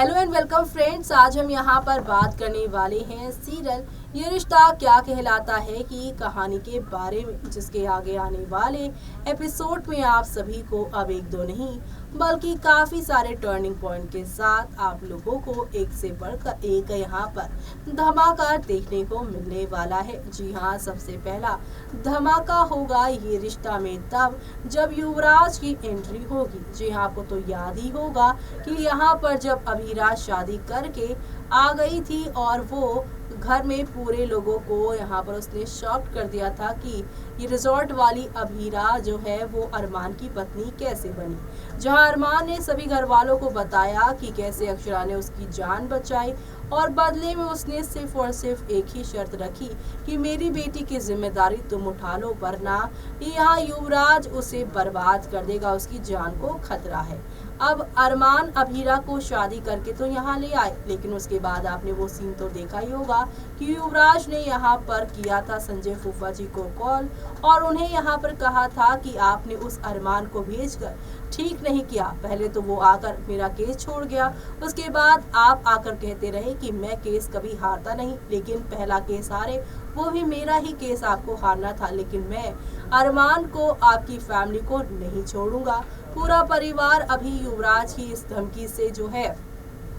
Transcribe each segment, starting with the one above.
Hello and welcome friends. आज हम यहाँ पर बात करने वाले हैं सीरियल ये रिश्ता क्या कहलाता है की कहानी के बारे में, जिसके आगे आने वाले एपिसोड में आप सभी को अब एक दो नहीं बल्कि काफी सारे टर्निंग पॉइंट के साथ आप लोगों को एक से बढ़कर एक यहाँ पर धमाका देखने को मिलने वाला है। जी हाँ, सबसे पहला धमाका होगा ये रिश्ता में तब जब युवराज की एंट्री होगी। जी हाँ, आपको तो याद ही होगा कि यहाँ पर जब अभिराज शादी करके आ गई थी और वो घर में पूरे लोगों को यहाँ पर उसने शॉक कर दिया था कि ये रिजॉर्ट वाली अभीरा जो है वो अरमान की पत्नी कैसे बनी। जहाँ अरमान ने सभी घर वालों को बताया कि कैसे अक्षरा ने उसकी जान बचाई और बदले में उसने सिर्फ और सिर्फ एक ही शर्त रखी कि मेरी बेटी की जिम्मेदारी तुम उठा लो, वरना यहाँ युवराज उसे बर्बाद कर देगा, उसकी जान को खतरा है। अब अरमान अभीरा को शादी करके तो यहाँ ले आए, लेकिन उसके बाद आपने वो सीन तो देखा ही होगा कि युवराज ने यहाँ पर किया था संजय फूफा जी को कॉल और उन्हें यहाँ पर कहा था कि आपने उस अरमान को भेजकर ठीक नहीं किया। पहले तो वो आकर मेरा केस छोड़ गया, उसके बाद आप आकर कहते रहे कि मैं केस कभी हारता नहीं, लेकिन पहला केस हारे वो भी मेरा ही केस आपको हारना था, लेकिन मैं अरमान को आपकी फैमिली को नहीं छोड़ूंगा। पूरा परिवार अभी युवराज की इस धमकी से जो है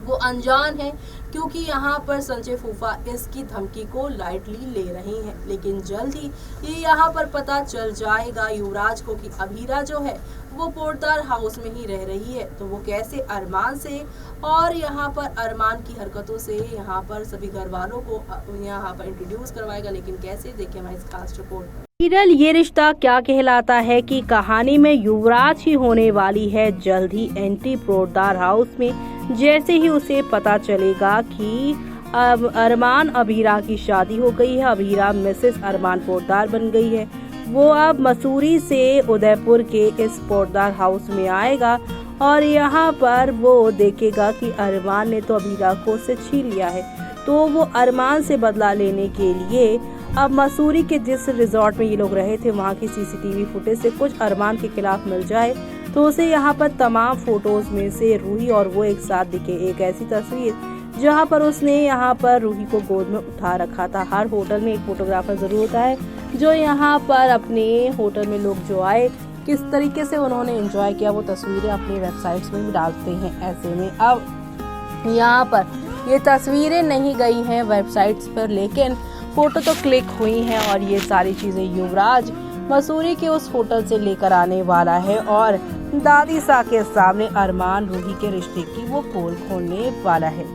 वो अनजान है, क्योंकि यहाँ पर संजय फूफा इसकी धमकी को लाइटली ले रहे हैं। लेकिन जल्द ही ये यहाँ पर पता चल जाएगा युवराज को कि अभीरा जो है वो पोर्टदार हाउस में ही रह रही है, तो वो कैसे अरमान से और यहाँ पर अरमान की हरकतों से यहाँ पर सभी घर वालों को यहाँ पर इंट्रोड्यूस करवाएगा। लेकिन कैसे, देखें हमारी इस खास रिपोर्ट में। सीरियल ये रिश्ता क्या कहलाता है कि कहानी में युवराज ही होने वाली है जल्द ही एंट्री पोर्टदार हाउस में। जैसे ही उसे पता चलेगा कि अब अरमान अभीरा की शादी हो गई है, अभीरा मिसेस अरमान पोर्टदार बन गई है, वो अब मसूरी से उदयपुर के इस पोर्टदार हाउस में आएगा और यहाँ पर वो देखेगा कि अरमान ने तो अभीरा को से छीन लिया है, तो वो अरमान से बदला लेने के लिए अब मसूरी के जिस रिजॉर्ट में ये लोग रहे थे वहाँ की सीसीटीवी फुटेज से कुछ अरमान के खिलाफ मिल जाए तो उसे यहाँ पर तमाम फोटोज में से रूही और वो एक साथ दिखे। एक ऐसी तस्वीर जहाँ पर उसने यहाँ पर रूही को गोद में उठा रखा था। हर होटल में एक फोटोग्राफर जरूर होता है जो यहाँ पर अपने होटल में लोग जो आए किस तरीके से उन्होंने एंजॉय किया वो तस्वीरें अपनी वेबसाइट्स में भी डालते हैं। ऐसे में अब यहाँ पर ये तस्वीरें नहीं गई हैं वेबसाइट्स पर, लेकिन फोटो तो क्लिक हुई हैं और ये सारी चीजें युवराज मसूरी के उस होटल से लेकर आने वाला है और दादी सा के सामने अरमान रूही के रिश्ते की वो पोल खोलने वाला है।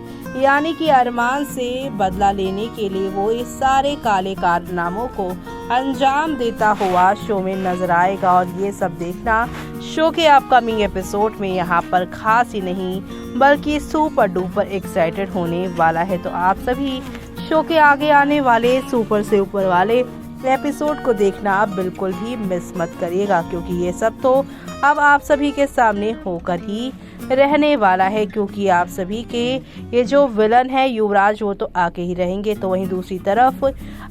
यानी कि अरमान से बदला लेने के लिए वो इस सारे काले कारनामों को अंजाम देता हुआ शो में नजर आएगा और ये सब देखना शो के अपकमिंग एपिसोड में यहाँ पर खास ही नहीं बल्कि सुपर डुपर एक्साइटेड होने वाला है। तो आप सभी शो के आगे आने वाले सुपर से ऊपर वाले एपिसोड को देखना आप बिल्कुल भी मिस मत करिएगा, क्योंकि ये सब तो अब आप सभी के सामने होकर ही रहने वाला है। क्योंकि आप सभी के ये जो विलन है युवराज वो तो आके ही रहेंगे, तो वहीं दूसरी तरफ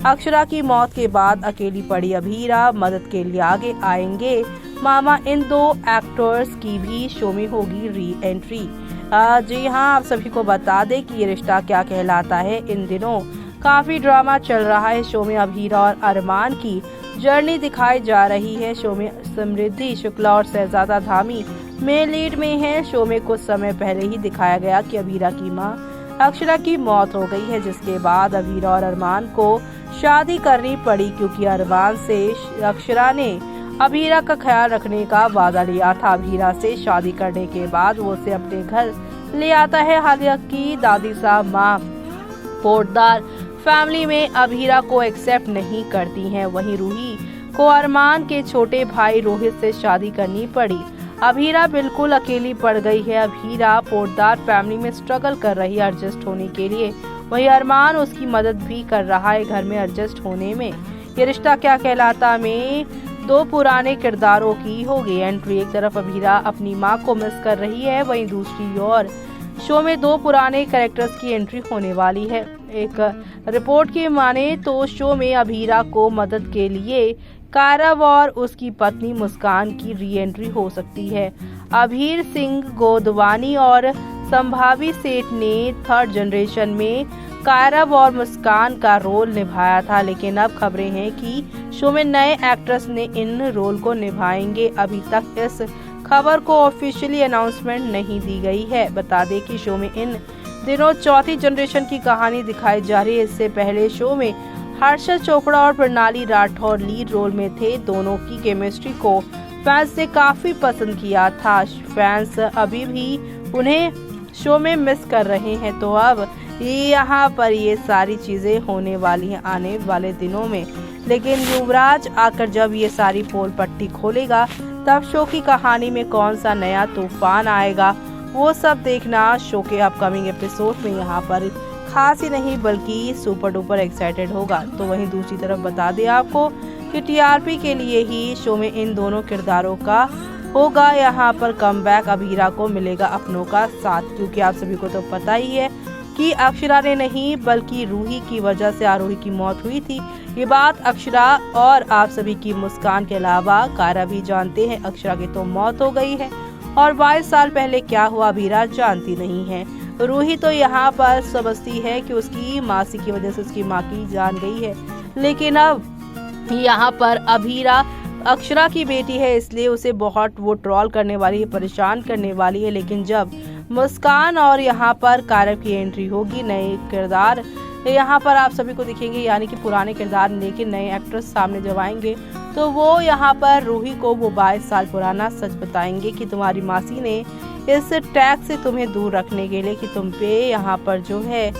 अक्षरा की मौत के बाद अकेली पड़ी अभीरा मदद के लिए आगे आएंगे मामा। इन दो एक्टर्स की भी शो में होगी री एंट्री। जी हाँ, आप सभी को बता दें कि ये रिश्ता क्या कहलाता है इन दिनों काफी ड्रामा चल रहा है। शो में अभीरा और अरमान की जर्नी दिखाई जा रही है। शो में समृद्धि शुक्ला और शहजादा धामी मेन लीड में है। शो में कुछ समय पहले ही दिखाया गया कि अभीरा की मां अक्षरा की मौत हो गई है, जिसके बाद अभीरा और अरमान को शादी करनी पड़ी, क्योंकि अरमान से अक्षरा ने अभीरा का ख्याल रखने का वादा लिया था। अभीरा से शादी करने के बाद वो उसे अपने घर ले आता है। हालांकि दादी साहब माँ पोर्टदार फैमिली में अभीरा को एक्सेप्ट नहीं करती हैं। वहीं रूही को अरमान के छोटे भाई रोहित से शादी करनी पड़ी। अभीरा बिल्कुल अकेली पड़ गई है। अभीरा पोर्टदार फैमिली में स्ट्रगल कर रही है एडजस्ट होने के लिए, वहीं अरमान उसकी मदद भी कर रहा है घर में एडजस्ट होने में। ये रिश्ता क्या कहलाता में दो पुराने किरदारों की होगी एंट्री। एक तरफ अभीरा अपनी मां को मिस कर रही है, वहीं दूसरी ओर शो में दो पुराने कैरेक्टर्स की एंट्री होने वाली है। एक रिपोर्ट की माने तो शो में अभीरा को मदद के लिए कारव और उसकी पत्नी मुस्कान की री एंट्री हो सकती है। अभीर सिंह गोदवानी और संभावी सेठ ने थर्ड जनरेशन में कायरव और मुस्कान का रोल निभाया था, लेकिन अब खबरें हैं कि शो में नए एक्ट्रेस ने इन रोल को निभाएंगे। अभी तक इस खबर को ऑफिशियली अनाउंसमेंट नहीं दी गई है। बता दें कि शो में इन दिनों चौथी जनरेशन की कहानी दिखाई जा रही है। इससे पहले शो में हर्षद चोपड़ा और प्रणाली राठौर लीड रोल में थे। दोनों की केमिस्ट्री को फैंस ने काफी पसंद किया था। फैंस अभी भी उन्हें शो में मिस कर रहे हैं। तो अब यहाँ पर ये सारी चीजें होने वाली हैं आने वाले दिनों में, लेकिन युवराज आकर जब ये सारी पोल पट्टी खोलेगा तब शो की कहानी में कौन सा नया तूफान आएगा, वो सब देखना शो के अपकमिंग एपिसोड में यहाँ पर खास ही नहीं बल्कि सुपर डुपर एक्साइटेड होगा। तो वहीं दूसरी तरफ बता दें आपको कि टीआरपी के लिए ही शो में इन दोनों किरदारों का होगा यहाँ पर कमबैक। अभीरा को मिलेगा अपनों का साथ, क्योंकि आप सभी को तो पता ही है कि अक्षरा ने नहीं बल्कि रूही की वजह से आरोही की मौत हुई थी। ये बात अक्षरा और आप सभी की मुस्कान के अलावा कायरा भी जानते हैं। अक्षरा की तो मौत हो गई है और 22 साल पहले क्या हुआ अभीरा जानती नहीं है। रूही तो यहाँ पर समझती है कि उसकी मासी की वजह से उसकी माँ की जान गई है, लेकिन अब यहाँ पर अभीरा अक्षरा की बेटी है, इसलिए उसे बहुत वो ट्रोल करने वाली है, परेशान करने वाली है। लेकिन जब मुस्कान और यहाँ पर कायरव की एंट्री होगी, नए किरदार यहाँ पर आप सभी को दिखेंगे, यानी कि पुराने किरदार लेकिन नए एक्ट्रेस सामने जब आएंगे तो वो यहाँ पर रूही को वो 22 साल पुराना सच बताएंगे कि तुम्हारी मासी ने इस टैग से तुम्हें दूर रखने के लिए कि तुम पे यहाँ पर जो है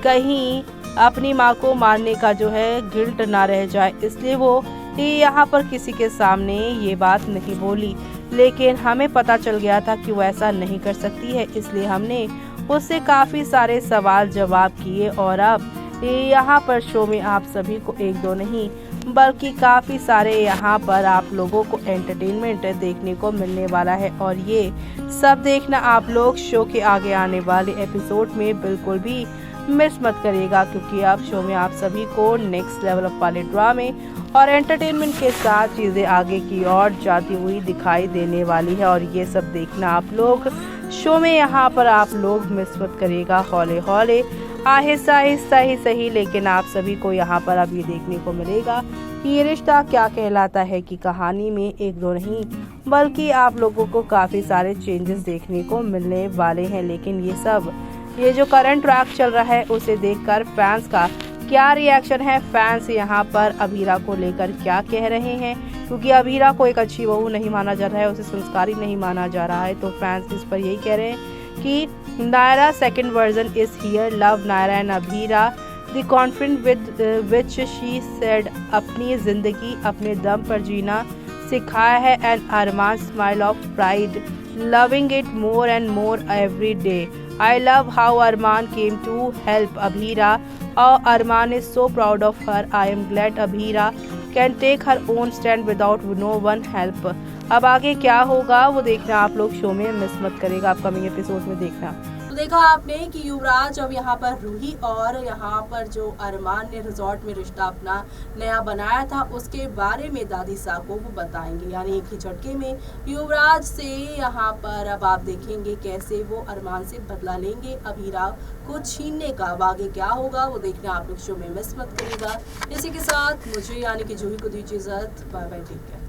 कहीं अपनी माँ को मारने का जो है गिल्ट ना रह जाए, इसलिए वो यहाँ पर किसी के सामने ये बात नहीं बोली। लेकिन हमें पता चल गया था कि वो ऐसा नहीं कर सकती है, इसलिए हमने उससे काफ़ी सारे सवाल जवाब किए और अब यहाँ पर शो में आप सभी को एक दो नहीं बल्कि काफ़ी सारे यहाँ पर आप लोगों को एंटरटेनमेंट देखने को मिलने वाला है। और ये सब देखना आप लोग शो के आगे आने वाले एपिसोड में बिल्कुल भी मिस मत करिएगा, क्योंकि अब शो में आप सभी को नेक्स्ट लेवल अप वाले ड्रामे और एंटरटेनमेंट के साथ चीज़ें आगे की ओर जाती हुई दिखाई देने वाली है। और ये सब देखना आप लोग शो में यहाँ पर आप लोग मिस मत करिएगा। हौले हौले आहिस्ता आहिस्ता ही सही, लेकिन आप सभी को यहाँ पर अब ये देखने को मिलेगा कि ये रिश्ता क्या कहलाता है कि कहानी में एक दो नहीं बल्कि आप लोगों को काफ़ी सारे चेंजेस देखने को मिलने वाले हैं। लेकिन ये जो करंट ट्रैक चल रहा है उसे देखकर फैंस का क्या रिएक्शन है, फैंस यहाँ पर अभीरा को लेकर क्या कह रहे हैं, क्योंकि अभीरा को एक अच्छी बहू नहीं माना जा रहा है, उसे संस्कारी नहीं माना जा रहा है। तो फैंस इस पर यही कह रहे हैं कि Naira second version is here, love Naira and Abhira the confident with which she said अपनी जिंदगी अपने दम पर जीना सिखाया है and Armaan smile of pride loving it more and more every day. I love how Arman came to help Abhira. Oh, Arman is so proud of her. I am glad Abhira can take her own stand without no one help. अब आगे क्या होगा वो देखना आप लोग show में miss मत करेगा, अपकमिंग एपिसोड में देखना। तो देखा आपने कि युवराज अब यहाँ पर रूही और यहाँ पर जो अरमान ने रिजॉर्ट में रिश्ता अपना नया बनाया था उसके बारे में दादी साहब को वो बताएंगे, यानी एक ही झटके में युवराज से यहाँ पर अब आप देखेंगे कैसे वो अरमान से बदला लेंगे अभीरा को छीनने का। अब आगे क्या होगा वो देखना आप लोग शो में मिस मत करिएगा। इसी के साथ मुझे यानी कि जूही को दीजिए इजाजत, बाय बाय, टेक केयर।